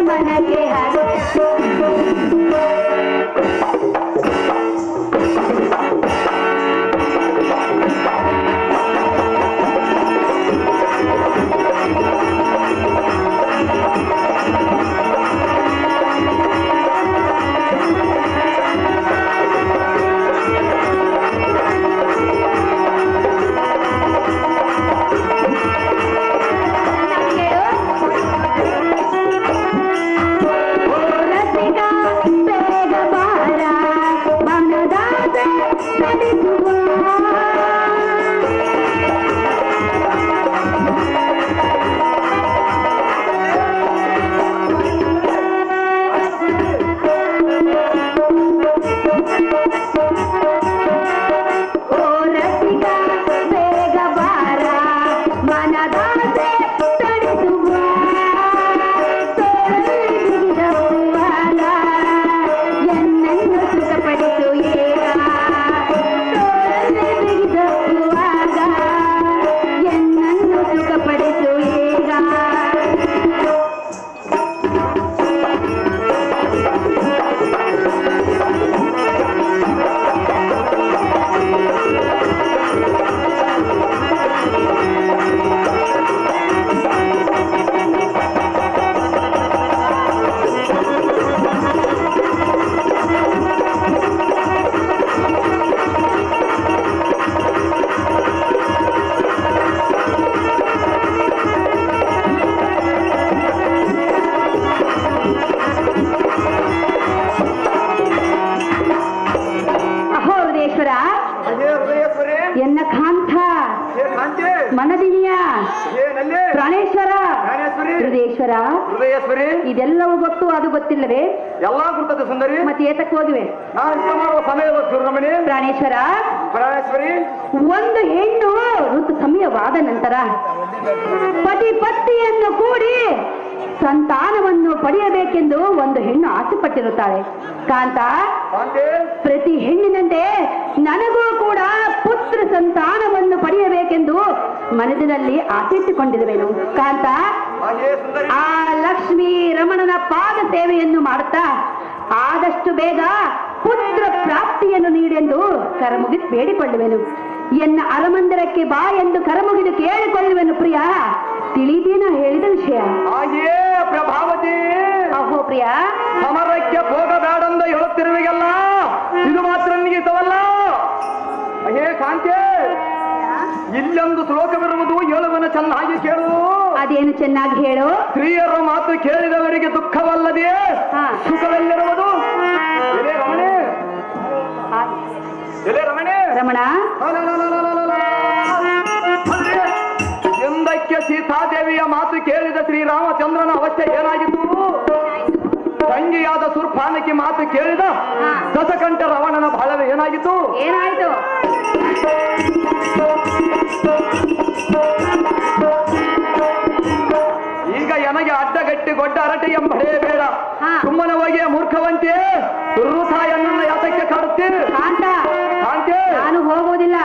S2: ಪ್ರಾಣೇಶ್ವರ,
S1: ಜ್ಞಾನೇಶ್ವರಿ,
S2: ಹೃದಯೇಶ್ವರ,
S1: ಹೃದಯೇಶ್ವರಿ,
S2: ಇದೆಲ್ಲವೂ ಗೊತ್ತು, ಅದು ಗೊತ್ತಿಲ್ಲವೇ?
S1: ಎಲ್ಲಾ ಗುರ್ತದೆ ಸುಂದರಿ.
S2: ಮತ್ತೆ ಏತಕ್ಕೆ ಹೋಗಿವೆ?
S1: ನಾ ಇಷ್ಟ ಮಾಡುವ ಸಮಯ ರಮಣಿ.
S2: ಪ್ರಾಣೇಶ್ವರ,
S1: ಪ್ರಾಣೇಶ್ವರಿ,
S2: ಒಂದು ಹೆಣ್ಣು ಋತು ಸಮಯವಾದ ನಂತರ ಪತಿ ಪತ್ನಿಯನ್ನು ಕೂಡಿ ಸಂತಾನವನ್ನು ಪಡೆಯಬೇಕೆಂದು ಒಂದು ಹೆಣ್ಣು ಆಸೆ ಪಟ್ಟಿರುತ್ತಾಳೆ. ಕಾಂತ,
S1: ಕಾಂತೆ,
S2: ಪ್ರತಿ ಹೆಣ್ಣಿನಂತೆ ನನಗೂ ಕೂಡ ಪುತ್ರ ಸಂತಾನವನ್ನು ಪಡೆಯಬೇಕೆಂದು ಮನಸ್ಸಿನಲ್ಲಿ ಆಸೆ ಇಟ್ಟುಕೊಂಡಿರುವೆನು. ಕಾಂತ,
S1: ಹಾಗೆ ಸುಂದರಿ.
S2: ಆ ಲಕ್ಷ್ಮೀ ರಮಣನ ಪಾದ ಸೇವೆಯನ್ನು ಮಾಡುತ್ತಾ ಆದಷ್ಟು ಬೇಗ ಪುತ್ರ ಪ್ರಾಪ್ತಿಯನ್ನು ನೀಡೆಂದು ಕರಮುಗಿದು ಬೇಡಿಕೊಳ್ಳುವೆನು. ಎನ್ನ ಅರಮಂದಿರಕ್ಕೆ ಬಾ ಎಂದು ಕರಮುಗಿದು ಕೇಳಿಕೊಳ್ಳುವೆನು. ಪ್ರಿಯ, ತಿಳಿದೇನ ಹೇಳಿದ ವಿಷಯ?
S1: ಹಾಗೆಯೇ ಪ್ರಭಾವತಿ,
S2: ಅಹೋ ಪ್ರಿಯ,
S1: ಸಮರಕ್ಕೆ ಹೋಗಬೇಡಂದ ಹೇಳುತ್ತಿರುವಿಗಲ್ಲ, ಇದು ಮಾತ್ರ ನಿಗಿತವಲ್ಲ. ಹೇ ಕಾಂತೆ, ಇಲ್ಲೊಂದು ಶ್ಲೋಕವಿರುವುದು, ಹೇಳುವನ ಚೆನ್ನಾಗಿ ಕೇಳು.
S2: ಅದೇನು ಚೆನ್ನಾಗಿ ಹೇಳು.
S1: ಸ್ತ್ರೀಯರ ಮಾತು ಕೇಳಿದವರಿಗೆ ದುಃಖವಲ್ಲದೆ
S2: ಹಾ.
S1: ಸುಖವೆಲ್ಲಿರುವುದು. ಎಲೆ ರಮಣೆ, ಎಲೆ ರಮಣೆ,
S2: ರಮಣ,
S1: ಎಂದಕ್ಕೆ ಸೀತಾದೇವಿಯ ಮಾತು ಕೇಳಿದ ಶ್ರೀರಾಮಚಂದ್ರನ ಅವಸ್ಥೆ ಏನಾಗಿತ್ತು? ತಂಗಿಯಾದ ಸುರ್ಪಾನಕಿ ಮಾತು ಕೇಳಿದ
S2: ಹಾ.
S1: ದಶಕಂಠ ರಾವಣನ ಬಾಳವೆ ಏನಾಗಿತ್ತು?
S2: ಏನಾಯ್ತು?
S1: ಈಗ ನನಗೆ ಅಡ್ಡಗಟ್ಟಿ ಗೊಡ್ಡ ಅರಟಿ ಎಂಬಡೇ ಬೇಡ.
S2: ಹಾ.
S1: ಸುಮ್ಮನೆ ಹೋಗಿ ಮೂರ್ಖವಂತೆ ಋತಾಯನ್ನ ಯಾತಕ್ಕೆ ಕಾಡುತ್ತೀರಿ?
S2: ಕಾಂತ,
S1: ಕಾಂತೆ,
S2: ನಾನು ಹೋಗುವುದಿಲ್ಲ.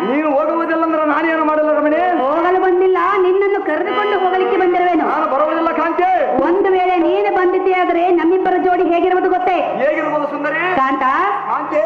S1: ನೀನು ಹೋಗುವುದಿಲ್ಲ ಅಂದ್ರೆ ನಾನೇನು ಮಾಡಲ್ಲ ರಮಣೆ.
S2: ಹೋಗಲು ಬಂದಿಲ್ಲ, ನಿನ್ನನ್ನು ಕರೆದುಕೊಂಡು ಹೋಗಲಿಕ್ಕೆ ಬಂದಿರುವೆನು.
S1: ನಾನು ಬರುವುದಿಲ್ಲ ಕಾಂತೆ.
S2: ಒಂದು ವೇಳೆ ನೀನು ಬಂದಿದ್ದೇ ಆದರೆ ನಮ್ಮಿಬ್ಬರ ಜೋಡಿ ಹೇಗಿರುವುದು ಗೊತ್ತೇ?
S1: ಹೇಗಿರ್ಬೋದು ಸುಂದರಿ?
S2: ಕಾಂತ,
S1: ಕಾಂತೆ,